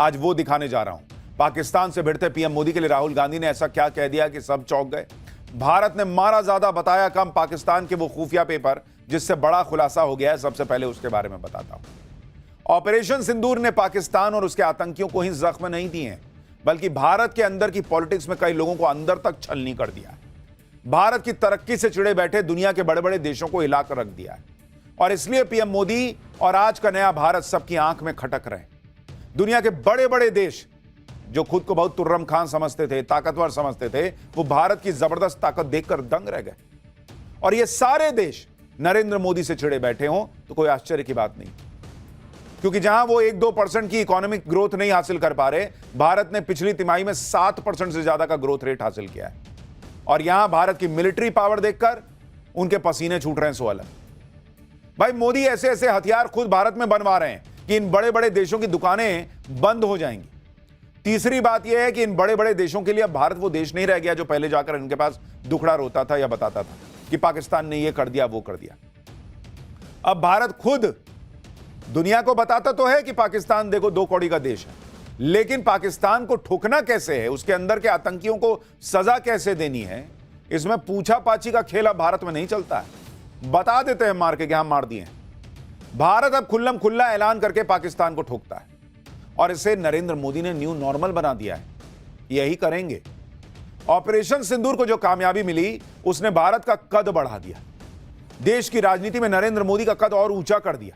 आज वो दिखाने जा रहा हूं। पाकिस्तान से भिड़ते पीएम मोदी के लिए राहुल गांधी ने ऐसा क्या कह दिया कि सब चौंक गए। भारत ने मारा ज्यादा बताया कम, पाकिस्तान के वो खुफिया पेपर जिससे बड़ा खुलासा हो गया है। सबसे पहले उसके बारे में बताता हूं। ऑपरेशन सिंदूर ने पाकिस्तान और उसके आतंकियों को ही जख्म नहीं दिए हैं, बल्कि भारत के अंदर की पॉलिटिक्स में कई लोगों को अंदर तक छलनी कर दिया है। भारत की तरक्की से चिड़े बैठे दुनिया के बड़े बड़े देशों को हिलाकर रख दिया है। और इसलिए पीएम मोदी और आज का नया भारत सबकी आंख में खटक रहे हैं। दुनिया के बड़े बड़े देश जो खुद को बहुत तुर्रम खान समझते थे, ताकतवर समझते थे, वो भारत की जबरदस्त ताकत देखकर दंग रह गए। और ये सारे देश नरेंद्र मोदी से चिड़े बैठे हों तो कोई आश्चर्य की बात नहीं, क्योंकि जहां वो 1-2% की इकोनॉमिक ग्रोथ नहीं हासिल कर पा रहे, भारत ने पिछली तिमाही में 7% से ज्यादा का ग्रोथ रेट हासिल किया है। और यहां भारत की मिलिट्री पावर देखकर उनके पसीने छूट रहे हैं। सो अलग भाई, मोदी ऐसे ऐसे हथियार खुद भारत में बनवा रहे हैं कि इन बड़े बड़े देशों की दुकानें बंद हो जाएंगी। तीसरी बात यह है कि इन बड़े बड़े देशों के लिए अब भारत वो देश नहीं रह गया जो पहले जाकर इनके पास दुखड़ा रोता था या बताता था कि पाकिस्तान ने ये कर दिया, वो कर दिया। अब भारत खुद दुनिया को बताता तो है कि पाकिस्तान देखो 2 कौड़ी का देश है, लेकिन पाकिस्तान को ठुकना कैसे है, उसके अंदर के आतंकियों को सजा कैसे देनी है, इसमें पूछा पाछी का खेल अब भारत में नहीं चलता है। बता देते हैं मार के कि हम मार दिए। भारत अब खुल्लम खुल्ला ऐलान करके पाकिस्तान को ठोकता है और इसे नरेंद्र मोदी ने न्यू नॉर्मल बना दिया है। यही करेंगे। ऑपरेशन सिंदूर को जो कामयाबी मिली उसने भारत का कद बढ़ा दिया, देश की राजनीति में नरेंद्र मोदी का कद और ऊंचा कर दिया।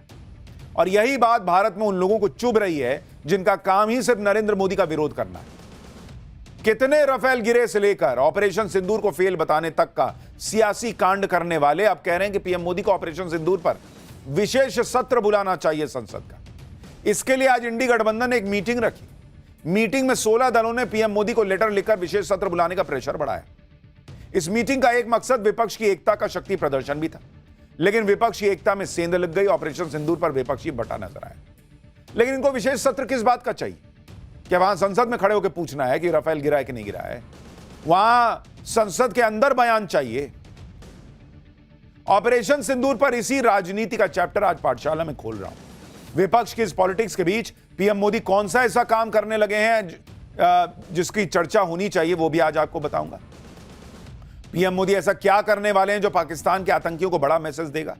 और यही बात भारत में उन लोगों को चुभ रही है जिनका काम ही सिर्फ नरेंद्र मोदी का विरोध करना है। कितने रफेल गिरे से लेकर ऑपरेशन सिंदूर को फेल बताने तक का सियासी कांड करने वाले अब कह रहे हैं कि पीएम मोदी को ऑपरेशन सिंदूर पर विशेष सत्र बुलाना चाहिए संसद का। इसके लिए आज इंडी गठबंधन ने एक मीटिंग रखी। मीटिंग में 16 दलों ने पीएम मोदी को लेटर लिखकर विशेष सत्र बुलाने का प्रेशर बढ़ाया। इस मीटिंग का एक मकसद विपक्ष की एकता का शक्ति प्रदर्शन भी था, लेकिन विपक्ष की एकता में सेंध लग गई। ऑपरेशन सिंदूर पर विपक्षी बटा नजर आया। लेकिन इनको विशेष सत्र किस बात का चाहिए? क्या वहां संसद में खड़े होकर पूछना है कि राफेल गिरा है कि नहीं गिरा है? वहां संसद के अंदर बयान चाहिए। ऑपरेशन सिंदूर पर इसी राजनीति का चैप्टर आज पाठशाला में खोल रहा हूं। विपक्ष की इस पॉलिटिक्स के बीच पीएम मोदी कौन सा ऐसा काम करने लगे हैं जिसकी चर्चा होनी चाहिए, वो भी आज आपको बताऊंगा। पीएम मोदी ऐसा क्या करने वाले हैं जो पाकिस्तान के आतंकियों को बड़ा मैसेज देगा?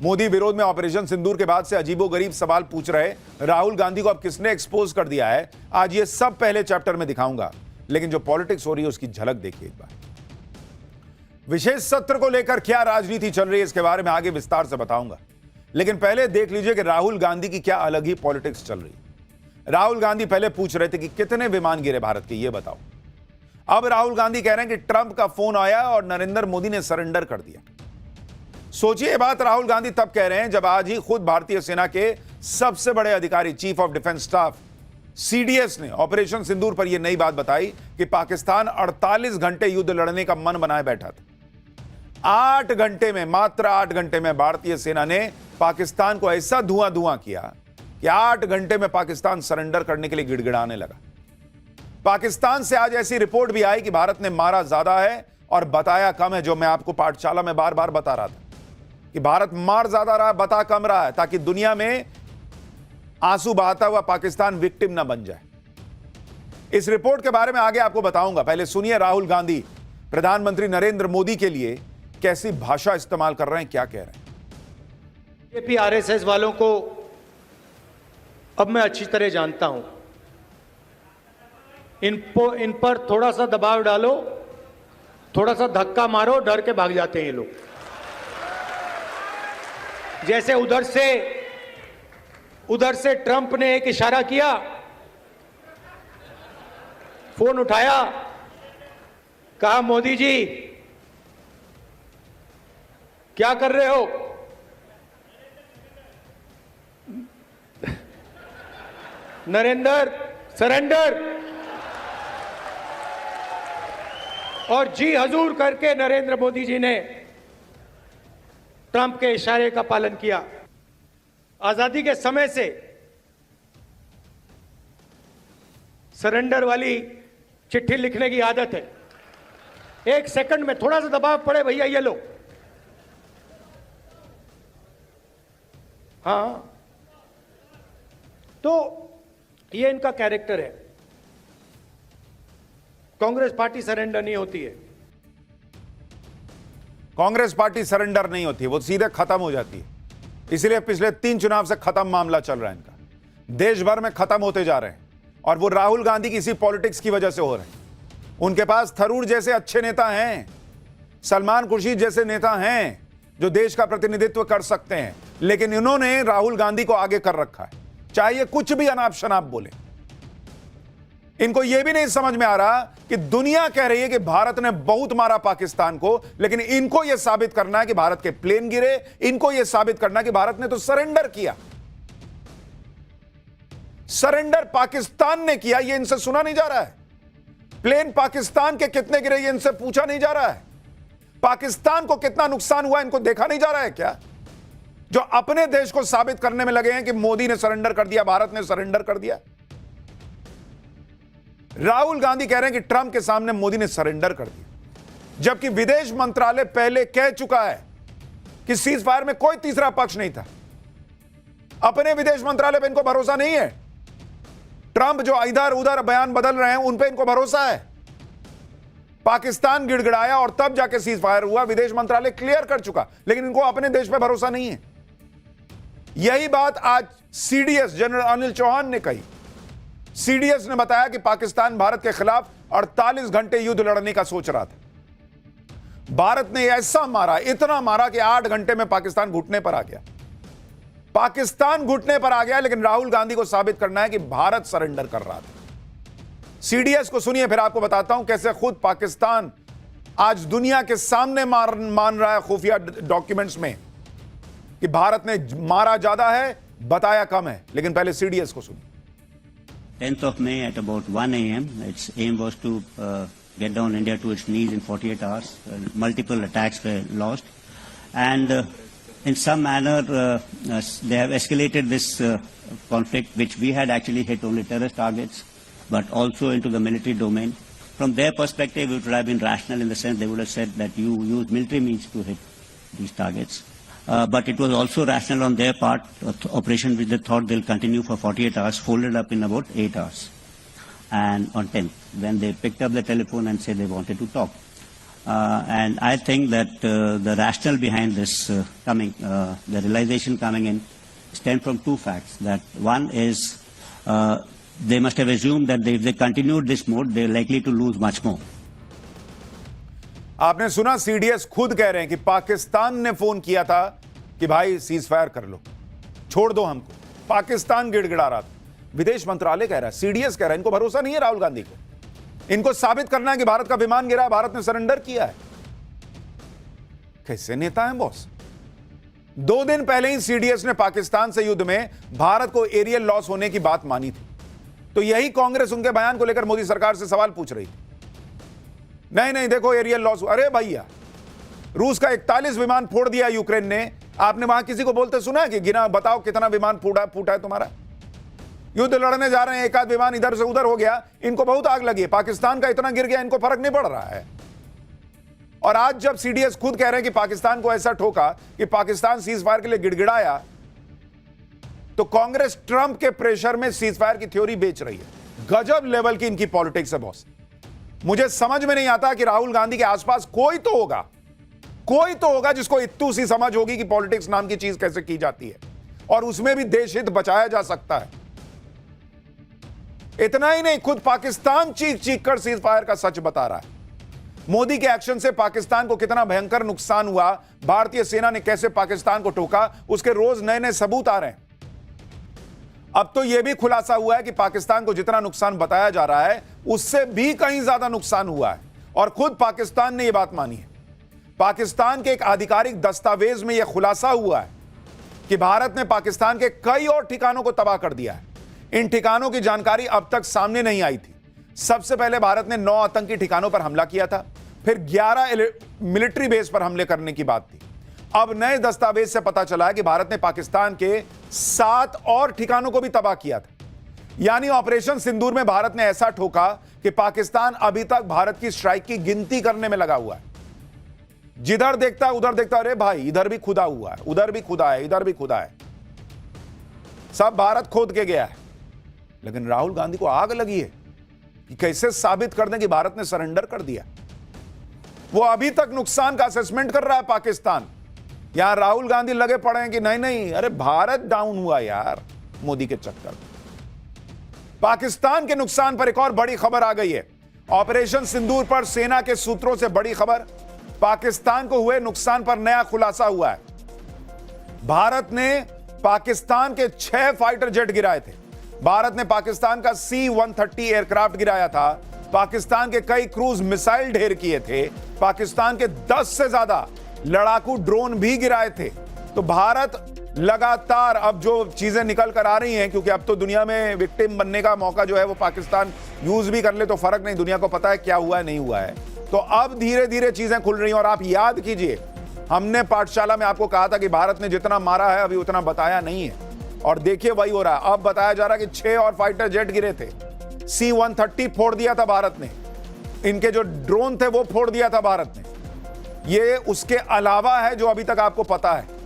मोदी विरोध में ऑपरेशन सिंदूर के बाद से अजीबोगरीब सवाल पूछ रहे राहुल गांधी को अब किसने एक्सपोज कर दिया है, आज ये सब पहले चैप्टर में दिखाऊंगा। लेकिन जो पॉलिटिक्स हो रही है उसकी झलक देखिए एक बार। विशेष सत्र को लेकर क्या राजनीति चल रही है इसके बारे में आगे विस्तार से बताऊंगा, लेकिन पहले देख लीजिए कि राहुल गांधी की क्या अलग ही पॉलिटिक्स चल रही है। राहुल गांधी पहले पूछ रहे थे कि कितने विमान गिरे भारत के, ये बताओ। अब राहुल गांधी कह रहे हैं कि ट्रंप का फोन आया और नरेंद्र मोदी ने सरेंडर कर दिया। सोचिए, बात राहुल गांधी तब कह रहे हैं जब आज ही खुद भारतीय सेना के सबसे बड़े अधिकारी chief of defence staff CDS ने ऑपरेशन सिंदूर पर यह नई बात बताई कि पाकिस्तान 48 घंटे युद्ध लड़ने का मन बनाए बैठा था। 8 घंटे में, मात्र 8 घंटे में भारतीय सेना ने पाकिस्तान को ऐसा धुआं धुआं किया कि 8 घंटे में पाकिस्तान सरेंडर करने के लिए गिड़गिड़ाने लगा। पाकिस्तान से आज ऐसी रिपोर्ट भी आई कि भारत ने मारा ज्यादा है और बताया कम है, जो मैं आपको पाठशाला में बार बार बता रहा था कि भारत मार ज्यादा रहा है, बता कम रहा है, ताकि दुनिया में आंसू बहाता हुआ पाकिस्तान विक्टिम ना बन जाए। इस रिपोर्ट के बारे में आगे आपको बताऊंगा। पहले सुनिए राहुल गांधी प्रधानमंत्री नरेंद्र मोदी के लिए कैसी भाषा इस्तेमाल कर रहे हैं, क्या कह रहे हैं। बीजेपी आरएसएस वालों को अब मैं अच्छी तरह जानता हूं। इन पर थोड़ा सा दबाव डालो, थोड़ा सा धक्का मारो, डर के भाग जाते हैं ये लोग। जैसे उधर से ट्रंप ने एक इशारा किया, फोन उठाया, कहा मोदी जी क्या कर रहे हो? नरेंद्र सरेंडर। और जी हजूर करके नरेंद्र मोदी जी ने ट्रंप के इशारे का पालन किया। आजादी के समय से सरेंडर वाली चिट्ठी लिखने की आदत है। 1 सेकंड में थोड़ा सा दबाव पड़े, भैया ये लो। हाँ, तो ये इनका कैरेक्टर है। कांग्रेस पार्टी सरेंडर नहीं होती है। कांग्रेस पार्टी सरेंडर नहीं होती है, वो सीधे खत्म हो जाती है। इसलिए पिछले 3 चुनाव से खत्म मामला चल रहा है इनका, देश भर में खत्म होते जा रहे हैं। और वो राहुल गांधी की इसी पॉलिटिक्स की वजह से हो रहे हैं। उनके पास थरूर जैसे अच्छे नेता हैं, सलमान खुर्शीद जैसे नेता हैं जो देश का प्रतिनिधित्व कर सकते हैं, लेकिन इन्होंने राहुल गांधी को आगे कर रखा है। चाहे कुछ भी अनाप शनाप बोले, इनको यह भी नहीं समझ में आ रहा कि दुनिया कह रही है कि भारत ने बहुत मारा पाकिस्तान को, लेकिन इनको यह साबित करना है कि भारत के प्लेन गिरे, इनको यह साबित करना है कि भारत ने तो सरेंडर किया। सरेंडर पाकिस्तान ने किया, यह इनसे सुना नहीं जा रहा है। प्लेन पाकिस्तान के कितने गिरे, यह इनसे पूछा नहीं जा रहा है। पाकिस्तान को कितना नुकसान हुआ, इनको देखा नहीं जा रहा है क्या? जो अपने देश को साबित करने में लगे हैं कि मोदी ने सरेंडर कर दिया, भारत ने सरेंडर कर दिया। राहुल गांधी कह रहे हैं कि ट्रंप के सामने मोदी ने सरेंडर कर दिया, जबकि विदेश मंत्रालय पहले कह चुका है कि सीज फायर में कोई तीसरा पक्ष नहीं था। अपने विदेश मंत्रालय पर इनको भरोसा नहीं है। ट्रंप जो इधर उधर बयान बदल रहे हैं, उन पे इनको भरोसा है। पाकिस्तान गिड़गिड़ाया और तब जाके सीज फायर हुआ, विदेश मंत्रालय क्लियर कर चुका, लेकिन इनको अपने देश पे भरोसा नहीं है। यही बात आज सीडीएस जनरल अनिल चौहान ने कही। सीडीएस ने बताया कि पाकिस्तान भारत के खिलाफ 48 घंटे युद्ध लड़ने का सोच रहा था। भारत ने ऐसा मारा, इतना मारा कि 8 घंटे में पाकिस्तान घुटने पर आ गया। पाकिस्तान घुटने पर आ गया, लेकिन राहुल गांधी को साबित करना है कि भारत सरेंडर कर रहा था। सीडीएस को सुनिए, फिर आपको बताता हूं कैसे खुद पाकिस्तान आज दुनिया के सामने मान रहा है खुफिया डॉक्यूमेंट्स में कि भारत ने मारा ज्यादा है, बताया कम है। लेकिन पहले सीडीएस को सुनिए। 10th of May at about 1 a.m. Its aim was to get down India to its knees in 48 hours. Multiple attacks were launched, and in some manner they have escalated this conflict, which we had actually hit only terrorist targets, but also into the military domain. From their perspective, it would have been rational in the sense they would have said that you use military means to hit these targets. But it was also rational on their part, operation which they thought they'll continue for 48 hours, folded up in about 8 hours. And on 10th, when they picked up the telephone and said they wanted to talk. And I think that the rationale behind this the realization coming in stemmed from 2 facts. That one is they must have assumed that if they continued this mode, they're likely to lose much more. आपने सुना, CDS खुद कह रहे हैं कि पाकिस्तान ने phone किया था कि भाई सीज फायर कर लो, छोड़ दो हमको। पाकिस्तान गिड़गिड़ा रहा था, विदेश मंत्रालय कह रहा है, सीडीएस कह रहा है। इनको भरोसा नहीं है राहुल गांधी को। इनको साबित करना है कि भारत का विमान गिरा है, भारत ने सरेंडर किया है। कैसे नेता हैं बॉस? 2 दिन पहले ही सीडीएस ने पाकिस्तान से युद्ध में भारत को एरियल लॉस होने की बात मानी थी। तो यही कांग्रेस उनके बयान को लेकर मोदी सरकार से सवाल पूछ रही थी। नहीं देखो एरियल लॉस। अरे भैया, रूस का 41 विमान फोड़ दिया यूक्रेन ने। आपने वहां किसी को बोलते सुना है कि गिना बताओ कितना विमान फूटा है तुम्हारा? युद्ध लड़ने जा रहे हैं, एक आध विमान इधर से उधर हो गया, इनको बहुत आग लगी है। पाकिस्तान का इतना गिर गया, इनको फर्क नहीं पड़ रहा है। और आज जब सीडीएस खुद कह रहे हैं कि पाकिस्तान को ऐसा ठोका कि पाकिस्तान सीज फायर के लिए गिड़गिड़ाया, तो कांग्रेस ट्रंप के प्रेशर में सीज फायर की थ्योरी बेच रही है। गजब लेवल की इनकी पॉलिटिक्स है बॉस। मुझे समझ में नहीं आता कि राहुल गांधी के आसपास कोई तो होगा जिसको इत्तू सी समझ होगी कि पॉलिटिक्स नाम की चीज कैसे की जाती है, और उसमें भी देश हित बचाया जा सकता है। इतना ही नहीं, खुद पाकिस्तान चीख कर सीज फायर का सच बता रहा है। मोदी के एक्शन से पाकिस्तान को कितना भयंकर नुकसान हुआ, भारतीय सेना ने कैसे पाकिस्तान को टोका, उसके रोज नए नए सबूत आ रहे हैं। अब तो यह भी खुलासा हुआ है कि पाकिस्तान को जितना नुकसान बताया जा रहा है, उससे भी कहीं ज्यादा नुकसान हुआ है, और खुद पाकिस्तान ने यह बात मानी है। पाकिस्तान के एक आधिकारिक दस्तावेज में यह खुलासा हुआ है कि भारत ने पाकिस्तान के कई और ठिकानों को तबाह कर दिया है। इन ठिकानों की जानकारी अब तक सामने नहीं आई थी। सबसे पहले भारत ने 9 आतंकी ठिकानों पर हमला किया था, फिर 11 मिलिट्री बेस पर हमले करने की बात थी। अब नए दस्तावेज से पता चला है कि भारत ने पाकिस्तान के 7 और ठिकानों को भी तबाह किया था। यानी ऑपरेशन सिंदूर में भारत ने ऐसा ठोका कि पाकिस्तान अभी तक भारत की स्ट्राइक की गिनती करने में लगा हुआ है। जिधर देखता उधर देखता, अरे भाई इधर भी खुदा हुआ है, उधर भी खुदा है, इधर भी खुदा है, सब भारत खोद के गया है। लेकिन राहुल गांधी को आग लगी है कि कैसे साबित कर दें कि भारत ने सरेंडर कर दिया। वो अभी तक नुकसान का असेसमेंट कर रहा है पाकिस्तान। यहां राहुल गांधी लगे पड़े हैं कि नहीं नहीं, अरे भारत डाउन हुआ यार मोदी के चक्कर। पाकिस्तान के नुकसान पर एक और बड़ी खबर आ गई है। ऑपरेशन सिंदूर पर सेना के सूत्रों से बड़ी खबर। पाकिस्तान को हुए नुकसान पर नया खुलासा हुआ है। भारत ने पाकिस्तान के 6 फाइटर जेट गिराए थे। भारत ने पाकिस्तान का C-130 एयरक्राफ्ट गिराया था। पाकिस्तान के कई क्रूज मिसाइल ढेर किए थे। पाकिस्तान के 10 से ज्यादा लड़ाकू ड्रोन भी गिराए थे। तो भारत लगातार अब जो चीजें निकल कर आ रही हैं, क्योंकि अब तो दुनिया में विक्टिम बनने का मौका जो है वो पाकिस्तान यूज भी कर ले तो फर्क नहीं, दुनिया को पता है क्या हुआ है नहीं हुआ है। तो अब धीरे धीरे चीजें खुल रही हैं। और आप याद कीजिए, हमने पाठशाला में आपको कहा था कि भारत ने जितना मारा है अभी उतना बताया नहीं है, और देखिए वही हो रहा है। अब बताया जा रहा है कि 6 और फाइटर जेट गिरे थे। C-130 फोड़ दिया था भारत ने। इनके जो ड्रोन थे वो फोड़ दिया था भारत ने। ये उसके अलावा है जो अभी तक आपको पता है।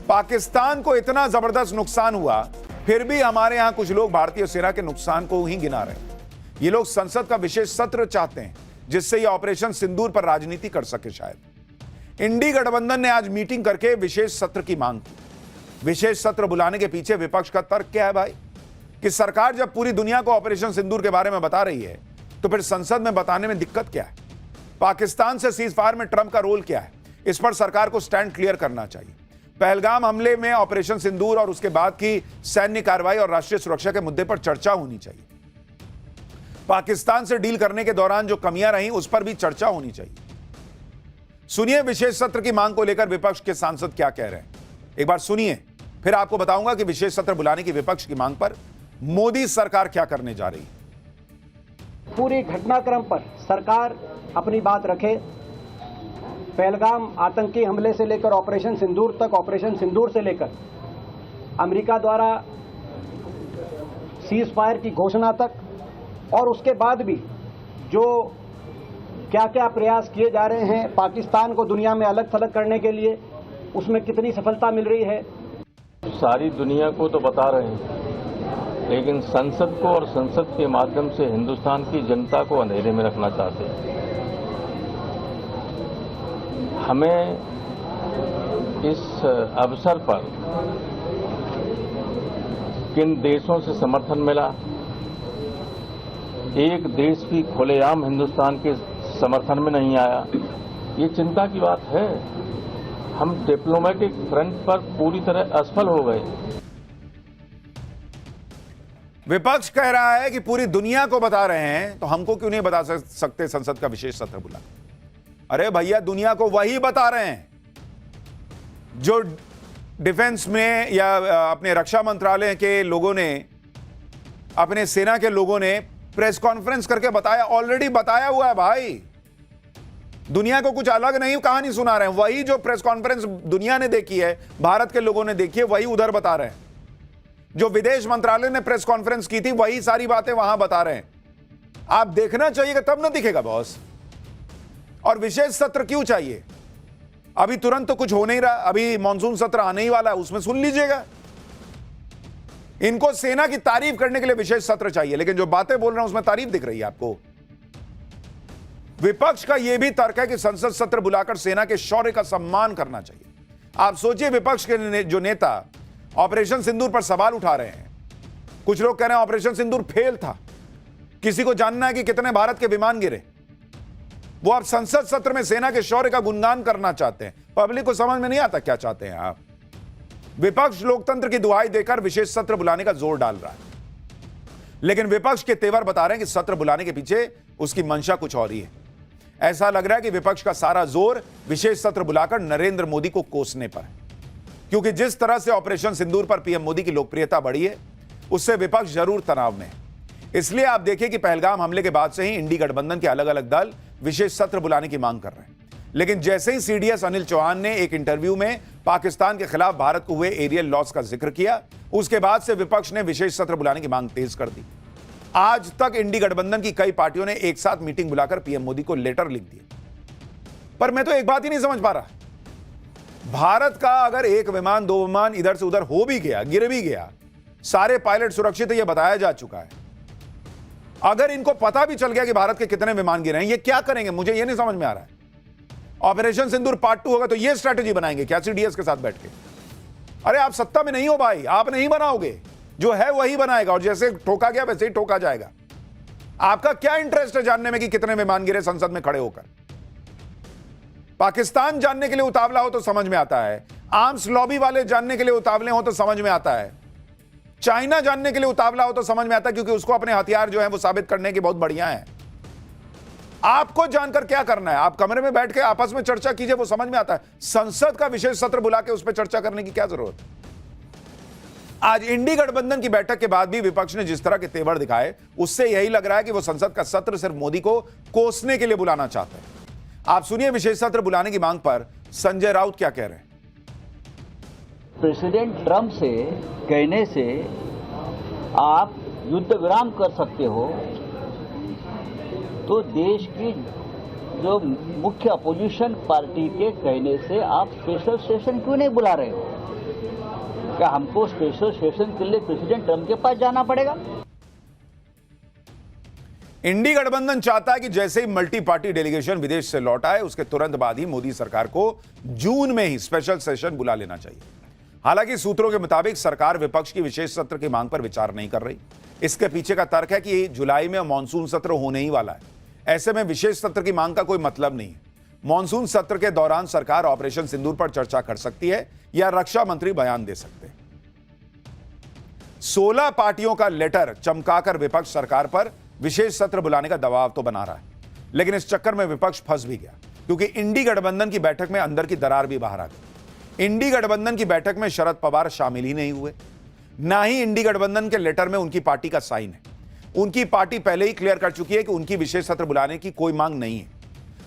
पाकिस्तान को इतना जबरदस्त नुकसान हुआ, फिर भी हमारे यहां कुछ लोग भारतीय सेना के नुकसान को ही गिना रहे हैं। ये लोग संसद का विशेष सत्र चाहते हैं जिससे ये ऑपरेशन सिंदूर पर राजनीति कर सके। शायद इंडी गठबंधन ने आज मीटिंग करके विशेष सत्र की मांग की। विशेष सत्र बुलाने के पीछे विपक्ष का तर्क क्या है भाई? कि सरकार जब पूरी दुनिया को ऑपरेशन सिंदूर के बारे में बता रही है तो फिर संसद में बताने में दिक्कत क्या है? पाकिस्तान से सीजफायर में ट्रंप का रोल क्या है? इस पर सरकार को स्टैंड क्लियर करना चाहिए। पहलगाम हमले में ऑपरेशन सिंदूर और उसके बाद की सैन्य कार्रवाई और राष्ट्रीय सुरक्षा के मुद्दे पर चर्चा होनी चाहिए। पाकिस्तान से डील करने के दौरान जो कमियां रहीं उस पर भी चर्चा होनी चाहिए। सुनिए विशेष सत्र की मांग को लेकर विपक्ष के सांसद क्या कह रहे हैं, एक बार सुनिए, फिर आपको बताऊंगा कि विशेष सत्र बुलाने की विपक्ष की मांग पर मोदी सरकार क्या करने जा रही है। पूरे घटनाक्रम पर सरकार अपनी बात रखे। पहलगाम आतंकी हमले से लेकर ऑपरेशन सिंदूर तक, ऑपरेशन सिंदूर से लेकर अमेरिका द्वारा सीज फायर की घोषणा तक, और उसके बाद भी जो क्या क्या प्रयास किए जा रहे हैं पाकिस्तान को दुनिया में अलग थलग करने के लिए, उसमें कितनी सफलता मिल रही है। सारी दुनिया को तो बता रहे हैं, लेकिन संसद को और संसद के माध्यम से हिंदुस्तान की जनता को अंधेरे में रखना चाहते हैं। हमें इस अवसर पर किन देशों से समर्थन मिला, एक देश भी खुलेआम हिंदुस्तान के समर्थन में नहीं आया, ये चिंता की बात है। हम डिप्लोमेटिक फ्रंट पर पूरी तरह असफल हो गए। विपक्ष कह रहा है कि पूरी दुनिया को बता रहे हैं तो हमको क्यों नहीं बता सकते संसद का विशेष सत्र बुला? अरे भैया, दुनिया को वही बता रहे हैं जो डिफेंस में या अपने रक्षा मंत्रालय के लोगों ने, अपने सेना के लोगों ने प्रेस कॉन्फ्रेंस करके बताया। ऑलरेडी बताया हुआ है भाई। दुनिया को कुछ अलग नहीं कहानी सुना रहे हैं। वही जो प्रेस कॉन्फ्रेंस दुनिया ने देखी है, भारत के लोगों ने देखी है, वही उधर बता रहे हैं। जो विदेश मंत्रालय ने प्रेस कॉन्फ्रेंस की थी वही सारी बातें वहां बता रहे हैं। आप देखना चाहिए तब ना दिखेगा बॉस। और विशेष सत्र क्यों चाहिए? अभी तुरंत तो कुछ हो नहीं रहा। अभी मॉनसून सत्र आने ही वाला है, उसमें सुन लीजिएगा। इनको सेना की तारीफ करने के लिए विशेष सत्र चाहिए, लेकिन जो बातें बोल रहे हैं उसमें तारीफ दिख रही है आपको। विपक्ष का यह भी तर्क है कि संसद सत्र बुलाकर सेना के शौर्य का सम्मान करना चाहिए। आप सोचिए, विपक्ष के जो नेता ऑपरेशन सिंदूर पर सवाल उठा रहे हैं। कुछ लोग कह रहे हैं ऑपरेशन सिंदूर फेल था। किसी को जानना है कि कितने भारत के विमान गिरे। वो आप संसद सत्र में सेना के शौर्य का गुणगान करना चाहते हैं। पब्लिक को समझ में नहीं आता क्या चाहते हैं आप। विपक्ष लोकतंत्र की दुहाई देकर विशेष सत्र बुलाने का जोर डाल रहा है, लेकिन विपक्ष के तेवर बता रहे हैं कि सत्र बुलाने के पीछे उसकी मंशा कुछ और ही है। ऐसा लग रहा है कि विपक्ष का सारा जोर विशेष सत्र बुलाकर नरेंद्र मोदी को कोसने पर है, क्योंकि जिस तरह से ऑपरेशन सिंदूर पर पीएम मोदी की लोकप्रियता बढ़ी है, उससे विपक्ष जरूर तनाव में है। इसलिए आप देखिए कि पहलगाम हमले के बाद से ही इंडी गठबंधन के अलग अलग दल विशेष सत्र बुलाने की मांग कर रहे हैं। लेकिन जैसे ही सीडीएस अनिल चौहान ने एक इंटरव्यू में पाकिस्तान के खिलाफ भारत को हुए एरियल लॉस का जिक्र किया, उसके बाद से विपक्ष ने विशेष सत्र बुलाने की मांग तेज कर दी। आज तक इंडी गठबंधन की कई पार्टियों ने एक साथ मीटिंग बुलाकर पीएम मोदी को लेटर लिख दिए। पर मैं तो एक बात ही नहीं समझ पा रहा, भारत का अगर एक विमान, दो विमान इधर से उधर हो भी गया, गिर भी गया, सारे पायलट सुरक्षित है, यह बताया जा चुका है। अगर इनको पता भी चल गया कि भारत के कितने विमान गिरे हैं, ये क्या करेंगे? मुझे यह नहीं समझ में आ रहा है। ऑपरेशन सिंदूर पार्ट 2 होगा तो यह स्ट्रैटेजी बनाएंगे क्या सीडीएस के साथ बैठ के? अरे आप सत्ता में नहीं हो भाई, आप नहीं बनाओगे, जो है वही बनाएगा, और जैसे ठोका गया वैसे ही ठोका जाएगा। आपका क्या इंटरेस्ट है जानने में कि कितने विमान गिरे संसद में खड़े होकर? पाकिस्तान जानने के लिए उतावला हो तो समझ में आता है, आर्म्स लॉबी वाले जानने के लिए उतावले हो तो समझ में आता है, चाइना जानने के लिए उतावला हो तो समझ में आता है, क्योंकि उसको अपने हथियार जो है वो साबित करने के बहुत बढ़िया है। आपको जानकर क्या करना है? आप कमरे में बैठ के आपस में चर्चा कीजिए, वो समझ में आता है। संसद का विशेष सत्र बुला के उस पर चर्चा करने की क्या जरूरत है? आज इंडी गठबंधन की बैठक के बाद भी विपक्ष ने जिस तरह के तेवर दिखाए, उससे यही लग रहा है कि वो संसद का सत्र सिर्फ मोदी को कोसने के लिए बुलाना चाहते हैं। आप सुनिए विशेष सत्र बुलाने की मांग पर संजय राउत क्या कह रहे हैं। प्रेसिडेंट ट्रंप से कहने से आप युद्ध विराम कर सकते हो, तो देश की जो मुख्य अपोजिशन पार्टी के कहने से आप स्पेशल सेशन क्यों नहीं बुला रहे हो? क्या हमको स्पेशल सेशन के लिए प्रेसिडेंट ट्रंप के पास जाना पड़ेगा? इंडी गठबंधन चाहता है कि जैसे ही मल्टी पार्टी डेलीगेशन विदेश से लौट आए, उसके तुरंत बाद ही मोदी सरकार को जून में ही स्पेशल सेशन बुला लेना चाहिए। हालांकि सूत्रों के मुताबिक सरकार विपक्ष की विशेष सत्र की मांग पर विचार नहीं कर रही। इसके पीछे का तर्क है कि जुलाई में मानसून सत्र होने ही वाला है, ऐसे में विशेष सत्र की मांग का कोई मतलब नहीं है। मानसून सत्र के दौरान सरकार ऑपरेशन सिंदूर पर चर्चा कर सकती है या रक्षा मंत्री बयान दे सकते हैं। 16 पार्टियों का लेटर चमकाकर विपक्ष सरकार पर विशेष सत्र बुलाने का दबाव तो बना रहा है, लेकिन इस चक्कर में विपक्ष फंस भी गया, क्योंकि इंडी गठबंधन की बैठक में अंदर की दरार भी बाहर आ गई। इंडी गठबंधन की बैठक में शरद पवार शामिल ही नहीं हुए, ना ही इंडी गठबंधन के लेटर में उनकी पार्टी का साइन है। उनकी पार्टी पहले ही क्लियर कर चुकी है कि उनकी विशेष सत्र बुलाने की कोई मांग नहीं है।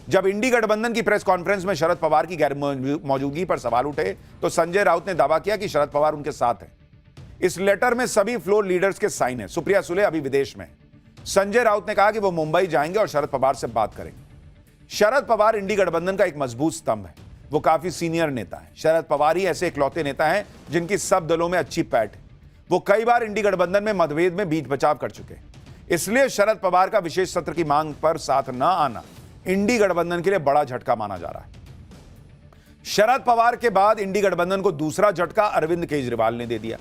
जब इंडी गठबंधन की प्रेस कॉन्फ्रेंस में शरद पवार की गैर मौजूदगी पर सवाल उठे, तो संजय राउत ने दावा किया कि शरद पवार उनके साथ हैं। इस लेटर में सभी फ्लोर लीडर्स के साइन है। सुप्रिया सुले अभी विदेश में। संजय राउत ने कहा कि वो मुंबई जाएंगे और शरद पवार से बात करेंगे। शरद पवार इंडी गठबंधन का एक मजबूत स्तंभ है, वो काफी सीनियर नेता है। शरद पवार ही ऐसे इकलौते नेता हैं जिनकी सब दलों में अच्छी पैठ है। वो कई बार इंडी गठबंधन में मतभेद में बीच बचाव कर चुके हैं। इसलिए शरद पवार का विशेष सत्र की मांग पर साथ न आना इंडी गठबंधन के लिए बड़ा झटका माना जा रहा है। शरद पवार के बाद इंडी गठबंधन को दूसरा झटका अरविंद केजरीवाल ने दे दिया।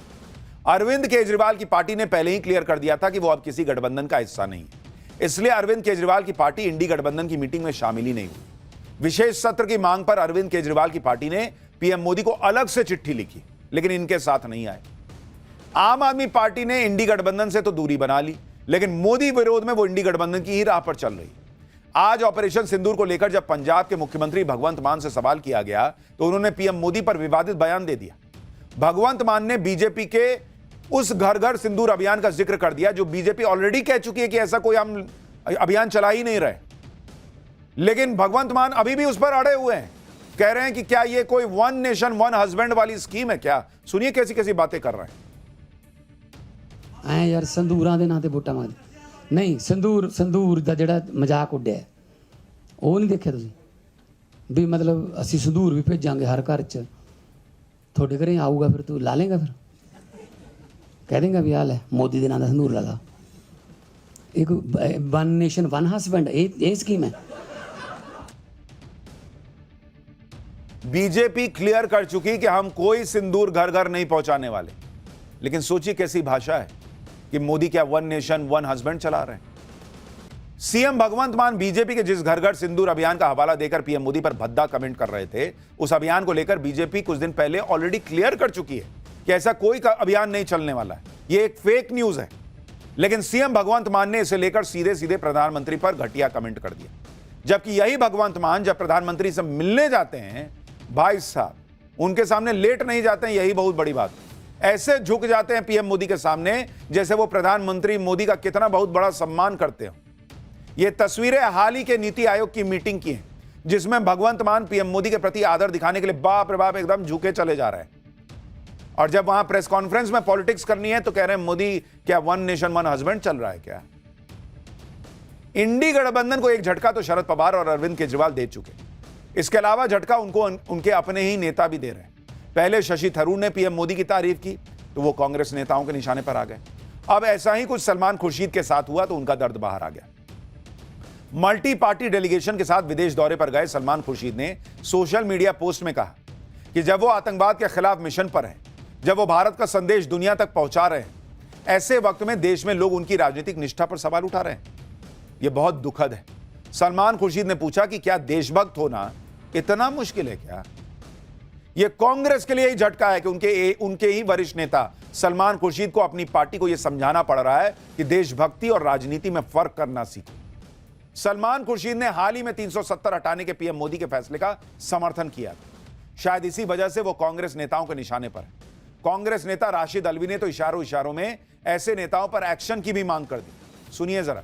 अरविंद केजरीवाल की पार्टी ने पहले ही क्लियर कर दिया था कि वो अब किसी गठबंधन का हिस्सा नहीं है। इसलिए अरविंद केजरीवाल की पार्टी इंडी गठबंधन की मीटिंग में शामिल ही नहीं हुई। विशेष सत्र की मांग पर अरविंद केजरीवाल की पार्टी ने पीएम मोदी को अलग से चिट्ठी लिखी, लेकिन इनके साथ नहीं आए। आम आदमी पार्टी ने इंडी गठबंधन से तो दूरी बना ली, लेकिन मोदी विरोध में वो इंडी गठबंधन की ही राह पर चल रही। आज ऑपरेशन सिंदूर को लेकर जब पंजाब के मुख्यमंत्री भगवंत मान से सवाल किया गया, तो उन्होंने पीएम मोदी पर विवादित बयान दे दिया। भगवंत मान ने बीजेपी के उस घर घर सिंदूर अभियान का जिक्र कर दिया, जो बीजेपी ऑलरेडी कह चुकी है कि ऐसा कोई हम अभियान चला ही नहीं रहे। लेकिन भगवंत मान अभी भी उस पर अड़े हुए हैं, कह रहे हैं कि क्या ये कोई वन नेशन वन हस्बैंड वाली स्कीम है क्या? सुनिए कैसी कैसी बातें कर रहे हैं। ਐ ਯਾਰ ਸੰਦੂਰਾਂ ਦੇ ਨਾਂ ਤੇ ਵੋਟਾਂ ਮੰਗਦੇ ਨਹੀਂ। ਸੰਦੂਰ ਦਾ ਜਿਹੜਾ ਮਜ਼ਾਕ ਉੱਡਿਆ ਉਹ ਨਹੀਂ ਦੇਖਿਆ ਤੁਸੀਂ ਵੀ ਮਤਲਬ ਅਸੀਂ ਸੰਦੂਰ ਵੀ ਭੇਜਾਂਗੇ ਹਰ ਘਰ 'ਚ, ਤੁਹਾਡੇ ਘਰੇ ਆਊਗਾ, ਫਿਰ ਤੂੰ ਲਾ ਲੇਗਾ, ਫਿਰ ਕਹਿ ਦੇਗਾ ਵੀ ਆ ਲੈ ਮੋਦੀ ਦੇ ਨਾਂ ਦਾ ਸੰਦੂਰ ਲਗਾ। ਇੱਕ ਵਨ ਨੇਸ਼ਨ ਵਨ ਹਸਬੈਂਡ ਇਹ ਸਕੀਮ ਹੈ। बीजेपी क्लियर कर चुकी कि हम कोई सिंदूर घर घर नहीं पहुंचाने वाले। लेकिन सोचिए कैसी भाषा है कि मोदी क्या वन नेशन वन हस्बैंड चला रहे हैं। सीएम भगवंत मान बीजेपी के जिस घर घर सिंदूर अभियान का हवाला देकर पीएम मोदी पर भद्दा कमेंट कर रहे थे, उस अभियान को लेकर बीजेपी कुछ दिन पहले ऑलरेडी क्लियर कर चुकी है कि ऐसा कोई अभियान नहीं चलने वाला है, ये एक फेक न्यूज है। लेकिन सीएम भगवंत मान ने इसे लेकर सीधे सीधे प्रधानमंत्री पर घटिया कमेंट कर दिया। जबकि यही भगवंत मान जब प्रधानमंत्री से मिलने जाते हैं, भाई साहब उनके सामने लेट नहीं जाते हैं, यही बहुत बड़ी बात। ऐसे झुक जाते हैं पीएम मोदी के सामने जैसे वो प्रधानमंत्री मोदी का कितना बहुत बड़ा सम्मान करते हो। ये तस्वीरें हाल ही के नीति आयोग की मीटिंग की हैं, जिसमें भगवंत मान पीएम मोदी के प्रति आदर दिखाने के लिए बाप रे बाप एकदम झुके चले जा रहे हैं। और जब वहां प्रेस कॉन्फ्रेंस में पॉलिटिक्स करनी है तो कह रहे हैं मोदी क्या वन नेशन वन हस्बैंड चल रहा है क्या? इंडी गठबंधन को एक झटका तो शरद पवार और अरविंद केजरीवाल दे चुके। इसके अलावा झटका उनको उनके अपने ही नेता भी दे रहे हैं। पहले शशि थरूर ने पीएम मोदी की तारीफ की, तो वो कांग्रेस नेताओं के निशाने पर आ गए। अब ऐसा ही कुछ सलमान खुर्शीद के साथ हुआ तो उनका दर्द बाहर आ गया। मल्टी पार्टी डेलीगेशन के साथ विदेश दौरे पर गए सलमान खुर्शीद ने सोशल मीडिया पोस्ट में कहा कि जब वो आतंकवाद के खिलाफ मिशन पर हैं, जब वो भारत का संदेश दुनिया तक पहुंचा रहे हैं, ऐसे वक्त में देश में लोग उनकी राजनीतिक निष्ठा पर सवाल उठा रहे हैं। यह बहुत दुखद है। सलमान खुर्शीद ने पूछा कि क्या देशभक्त होना इतना मुश्किल है क्या? यह कांग्रेस के लिए ही झटका है कि उनके ही वरिष्ठ नेता सलमान खुर्शीद को अपनी पार्टी को यह समझाना पड़ रहा है कि देशभक्ति और राजनीति में फर्क करना सीखो। सलमान खुर्शीद ने हाल ही में 370 हटाने के पीएम मोदी के फैसले का समर्थन किया था। शायद इसी वजह से वो कांग्रेस नेताओं के निशाने पर है। कांग्रेस नेता राशिद अल्वी ने तो इशारों में ऐसे नेताओं पर एक्शन की भी मांग कर दी। सुनिए जरा।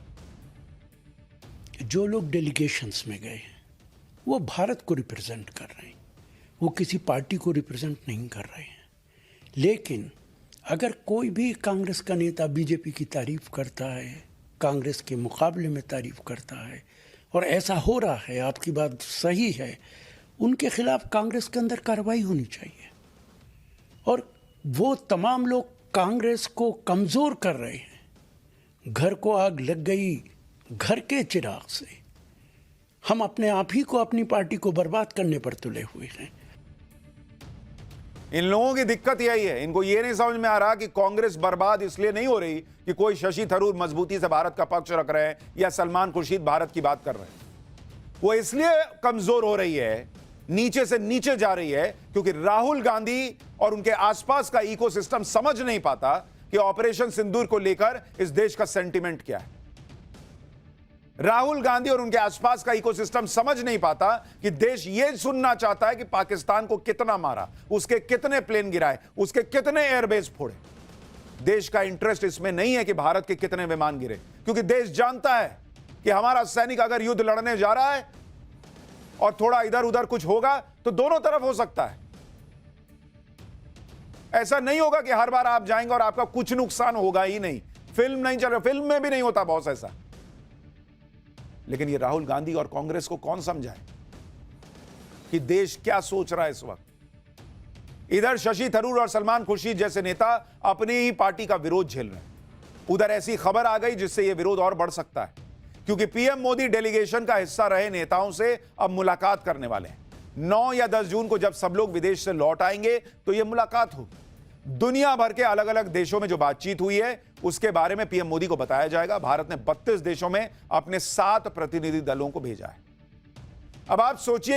जो लोग डेलीगेशंस में गए हैं वो भारत को रिप्रेजेंट कर रहे हैं, वो किसी पार्टी को रिप्रेजेंट नहीं कर रहे हैं। लेकिन अगर कोई भी कांग्रेस का नेता बीजेपी की तारीफ करता है, कांग्रेस के मुकाबले में तारीफ करता है, और ऐसा हो रहा है, आपकी बात सही है, उनके खिलाफ कांग्रेस के अंदर कार्रवाई होनी चाहिए। और वो तमाम लोग कांग्रेस को कमज़ोर कर रहे हैं। घर को आग लग गई घर के चिराग से। हम अपने आप ही को, अपनी पार्टी को बर्बाद करने पर तुले हुए हैं। इन लोगों की दिक्कत यही है, इनको यह नहीं समझ में आ रहा कि कांग्रेस बर्बाद इसलिए नहीं हो रही कि कोई शशि थरूर मजबूती से भारत का पक्ष रख रहे हैं या सलमान खुर्शीद भारत की बात कर रहे हैं। वो इसलिए कमजोर हो रही है, नीचे से नीचे जा रही है, क्योंकि राहुल गांधी और उनके आसपास का इकोसिस्टम समझ नहीं पाता कि ऑपरेशन सिंदूर को लेकर इस देश का सेंटिमेंट क्या है। राहुल गांधी और उनके आसपास का इकोसिस्टम समझ नहीं पाता कि देश यह सुनना चाहता है कि पाकिस्तान को कितना मारा, उसके कितने प्लेन गिराए, उसके कितने एयरबेस फोड़े। देश का इंटरेस्ट इसमें नहीं है कि भारत के कितने विमान गिरे, क्योंकि देश जानता है कि हमारा सैनिक अगर युद्ध लड़ने जा रहा है और थोड़ा इधर उधर कुछ होगा तो दोनों तरफ हो सकता है। ऐसा नहीं होगा कि हर बार आप जाएंगे और आपका कुछ नुकसान होगा ही नहीं। फिल्म नहीं चल रहा, फिल्म में भी नहीं होता बहुत ऐसा। लेकिन ये राहुल गांधी और कांग्रेस को कौन समझाए कि देश क्या सोच रहा है इस वक्त। इधर शशि थरूर और सलमान खुर्शीद जैसे नेता अपनी ही पार्टी का विरोध झेल रहे हैं, उधर ऐसी खबर आ गई जिससे यह विरोध और बढ़ सकता है, क्योंकि पीएम मोदी डेलीगेशन का हिस्सा रहे नेताओं से अब मुलाकात करने वाले हैं। 9 या 10 जून को जब सब लोग विदेश से लौट आएंगे तो यह मुलाकात होगी। दुनिया भर के अलग अलग देशों में जो बातचीत हुई है उसके बारे में पीएम मोदी को बताया जाएगा। भारत ने 32 देशों में अपने 7 प्रतिनिधि दलों को भेजा है। अब आप सोचिए